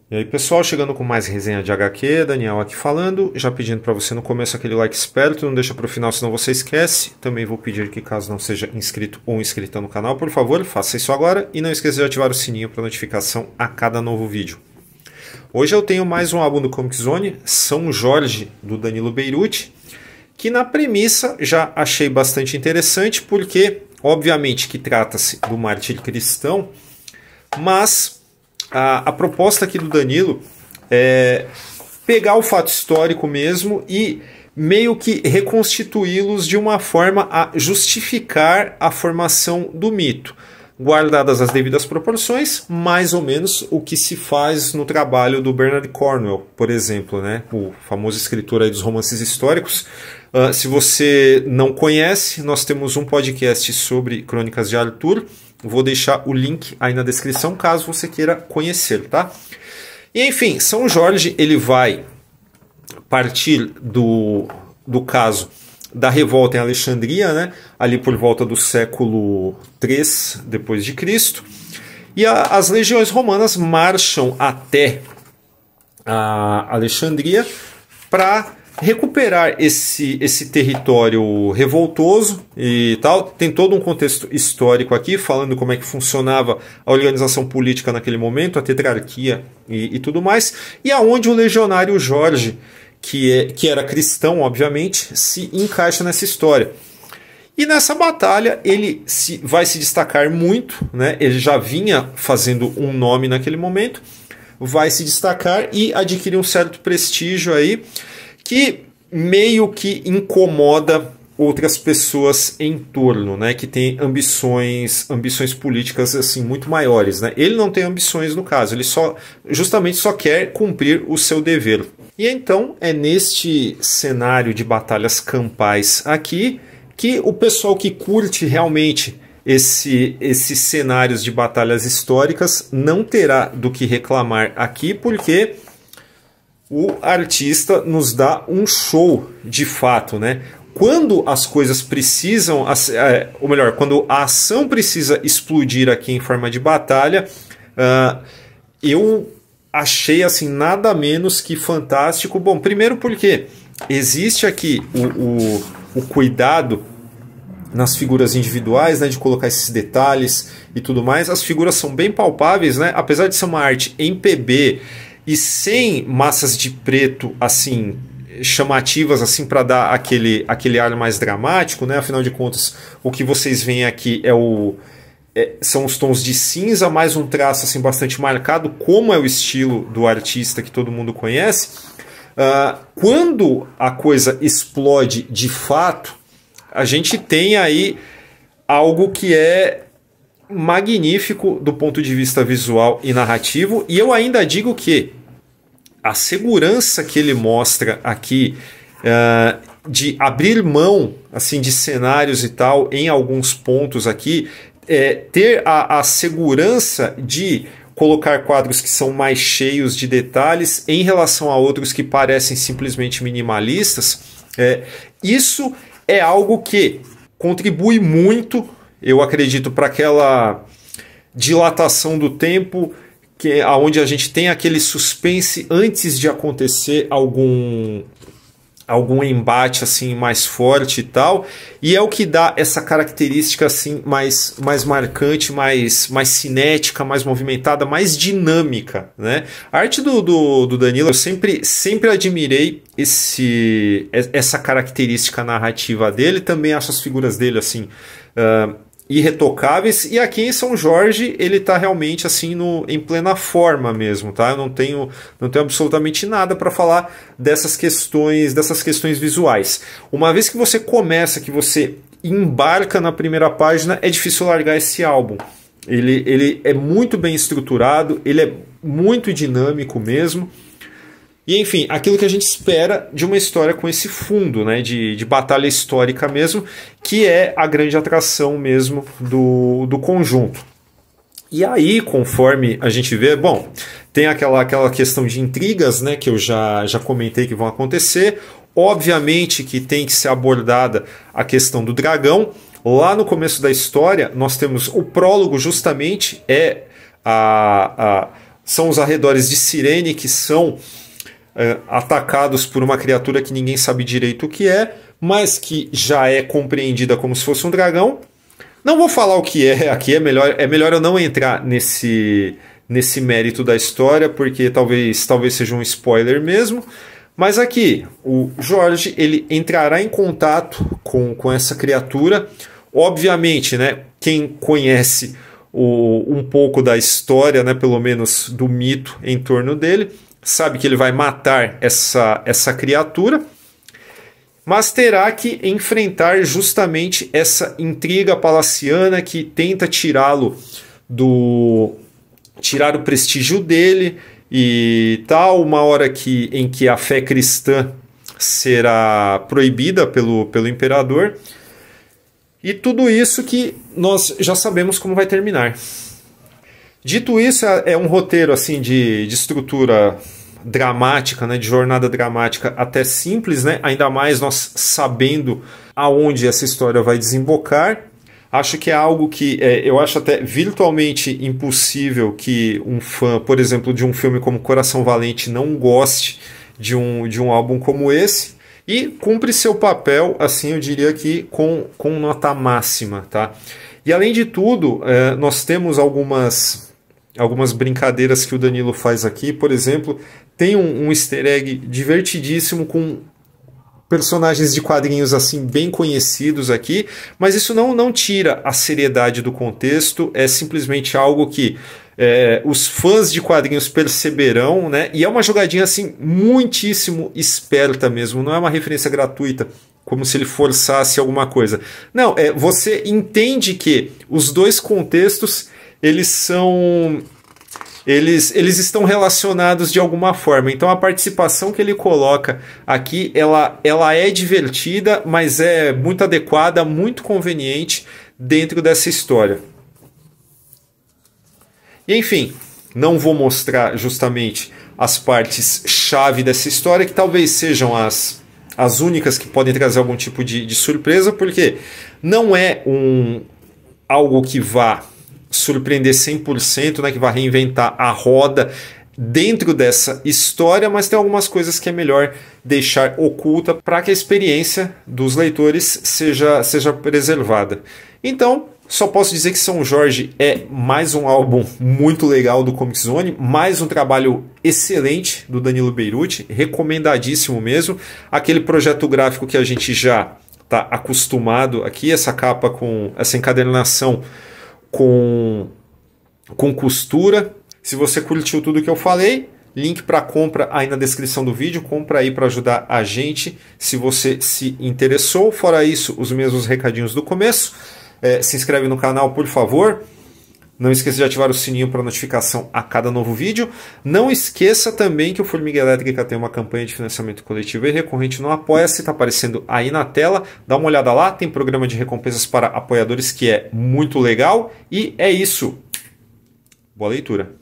E aí pessoal, chegando com mais resenha de HQ, Daniel aqui falando, já pedindo para você no começo aquele like esperto, não deixa para o final senão você esquece. Também vou pedir que caso não seja inscrito ou inscrita no canal, por favor, faça isso agora e não esqueça de ativar o sininho para notificação a cada novo vídeo. Hoje eu tenho mais um álbum do Comic Zone, São Jorge, do Danilo Beirute, que na premissa já achei bastante interessante, porque obviamente que trata-se do mártir cristão, mas a proposta aqui do Danilo é pegar o fato histórico mesmo e meio que reconstituí-los de uma forma a justificar a formação do mito, guardadas as devidas proporções, mais ou menos o que se faz no trabalho do Bernard Cornwell, por exemplo, né? O famoso escritor aí dos romances históricos. Se você não conhece, nós temos um podcast sobre Crônicas de Arthur. Vou deixar o link aí na descrição, caso você queira conhecer, tá? E enfim, São Jorge ele vai partir do caso da revolta em Alexandria, né? Ali por volta do século III depois de Cristo. E as legiões romanas marcham até a Alexandria para recuperar esse território revoltoso e tal. Tem todo um contexto histórico aqui, falando como é que funcionava a organização política naquele momento, a tetrarquia e tudo mais, e aonde o legionário Jorge, que era cristão, obviamente, se encaixa nessa história. E nessa batalha ele vai se destacar muito, né? Ele já vinha fazendo um nome naquele momento, vai se destacar e adquirir um certo prestígio aí, que meio que incomoda outras pessoas em torno, né, que tem ambições políticas assim muito maiores, né? Ele não tem ambições no caso, ele justamente só quer cumprir o seu dever. E então é neste cenário de batalhas campais aqui que o pessoal que curte realmente esses cenários de batalhas históricas não terá do que reclamar aqui, porque o artista nos dá um show de fato, né? Quando as coisas precisam, ou melhor, quando a ação precisa explodir aqui em forma de batalha, eu achei assim nada menos que fantástico. Bom, primeiro porque existe aqui o cuidado nas figuras individuais, né, de colocar esses detalhes e tudo mais. As figuras são bem palpáveis, né? Apesar de ser uma arte em PB e sem massas de preto assim chamativas assim para dar aquele ar mais dramático, né? Afinal de contas, o que vocês veem aqui são os tons de cinza, mais um traço assim bastante marcado, como é o estilo do artista que todo mundo conhece. Quando a coisa explode de fato, a gente tem aí algo que é magnífico do ponto de vista visual e narrativo, e eu ainda digo que a segurança que ele mostra aqui de abrir mão assim de cenários e tal em alguns pontos aqui, ter a segurança de colocar quadros que são mais cheios de detalhes em relação a outros que parecem simplesmente minimalistas, isso é algo que contribui muito, eu acredito, para aquela dilatação do tempo, onde a gente tem aquele suspense antes de acontecer algum embate assim mais forte e tal, e é o que dá essa característica assim mais marcante, mais cinética, mais movimentada, mais dinâmica, né? A arte do Danilo, eu sempre admirei essa característica narrativa dele. Também acho as figuras dele assim irretocáveis, e aqui em São Jorge ele está realmente assim em plena forma mesmo, tá? Eu não tenho absolutamente nada para falar dessas questões visuais. Uma vez que você começa, que você embarca na primeira página, é difícil largar esse álbum. Ele é muito bem estruturado, ele é muito dinâmico mesmo. E enfim, aquilo que a gente espera de uma história com esse fundo, né, de batalha histórica mesmo, que é a grande atração mesmo do conjunto. E aí, conforme a gente vê, bom, tem aquela questão de intrigas, né, que eu já comentei que vão acontecer. Obviamente que tem que ser abordada a questão do dragão. Lá no começo da história, nós temos o prólogo, justamente, são os arredores de Cirene, que são atacados por uma criatura que ninguém sabe direito o que é, mas que já é compreendida como se fosse um dragão. Não vou falar o que é aqui, é melhor eu não entrar nesse mérito da história, porque talvez seja um spoiler mesmo. Mas aqui, o Jorge ele entrará em contato com essa criatura. Obviamente, né, quem conhece um pouco da história, né, pelo menos do mito em torno dele, sabe que ele vai matar essa criatura, mas terá que enfrentar justamente essa intriga palaciana que tenta tirar o prestígio dele e tal, uma hora em que a fé cristã será proibida pelo imperador. E tudo isso que nós já sabemos como vai terminar. Dito isso, é um roteiro assim de estrutura dramática, né, de jornada dramática até simples, né, ainda mais nós sabendo aonde essa história vai desembocar. Acho que é algo que eu acho até virtualmente impossível que um fã, por exemplo, de um filme como Coração Valente não goste de um álbum como esse. E cumpre seu papel, assim, eu diria que com nota máxima, tá? E além de tudo, nós temos algumas brincadeiras que o Danilo faz aqui. Por exemplo, tem um easter egg divertidíssimo com personagens de quadrinhos assim bem conhecidos aqui, mas isso não tira a seriedade do contexto, é simplesmente algo que os fãs de quadrinhos perceberão, né? E é uma jogadinha assim muitíssimo esperta mesmo, não é uma referência gratuita, como se ele forçasse alguma coisa. Não, você entende que os dois contextos eles estão relacionados de alguma forma. Então a participação que ele coloca aqui, ela é divertida, mas é muito adequada, muito conveniente dentro dessa história. E enfim, não vou mostrar justamente as partes chave dessa história, que talvez sejam as únicas que podem trazer algum tipo de surpresa, porque não é algo que vá surpreender 100%, né, que vai reinventar a roda dentro dessa história, mas tem algumas coisas que é melhor deixar oculta para que a experiência dos leitores seja preservada. Então, só posso dizer que São Jorge é mais um álbum muito legal do Comic Zone, mais um trabalho excelente do Danilo Beirute, recomendadíssimo mesmo. Aquele projeto gráfico que a gente já está acostumado aqui, essa capa com essa encadernação com costura. Se você curtiu tudo que eu falei, link para compra aí na descrição do vídeo. Compra aí para ajudar a gente, se você se interessou. Fora isso, os mesmos recadinhos do começo. Se inscreve no canal, por favor. Não esqueça de ativar o sininho para notificação a cada novo vídeo. Não esqueça também que o Formiga Elétrica tem uma campanha de financiamento coletivo e recorrente no Apoia-se, está aparecendo aí na tela. Dá uma olhada lá, tem programa de recompensas para apoiadores que é muito legal. E é isso. Boa leitura.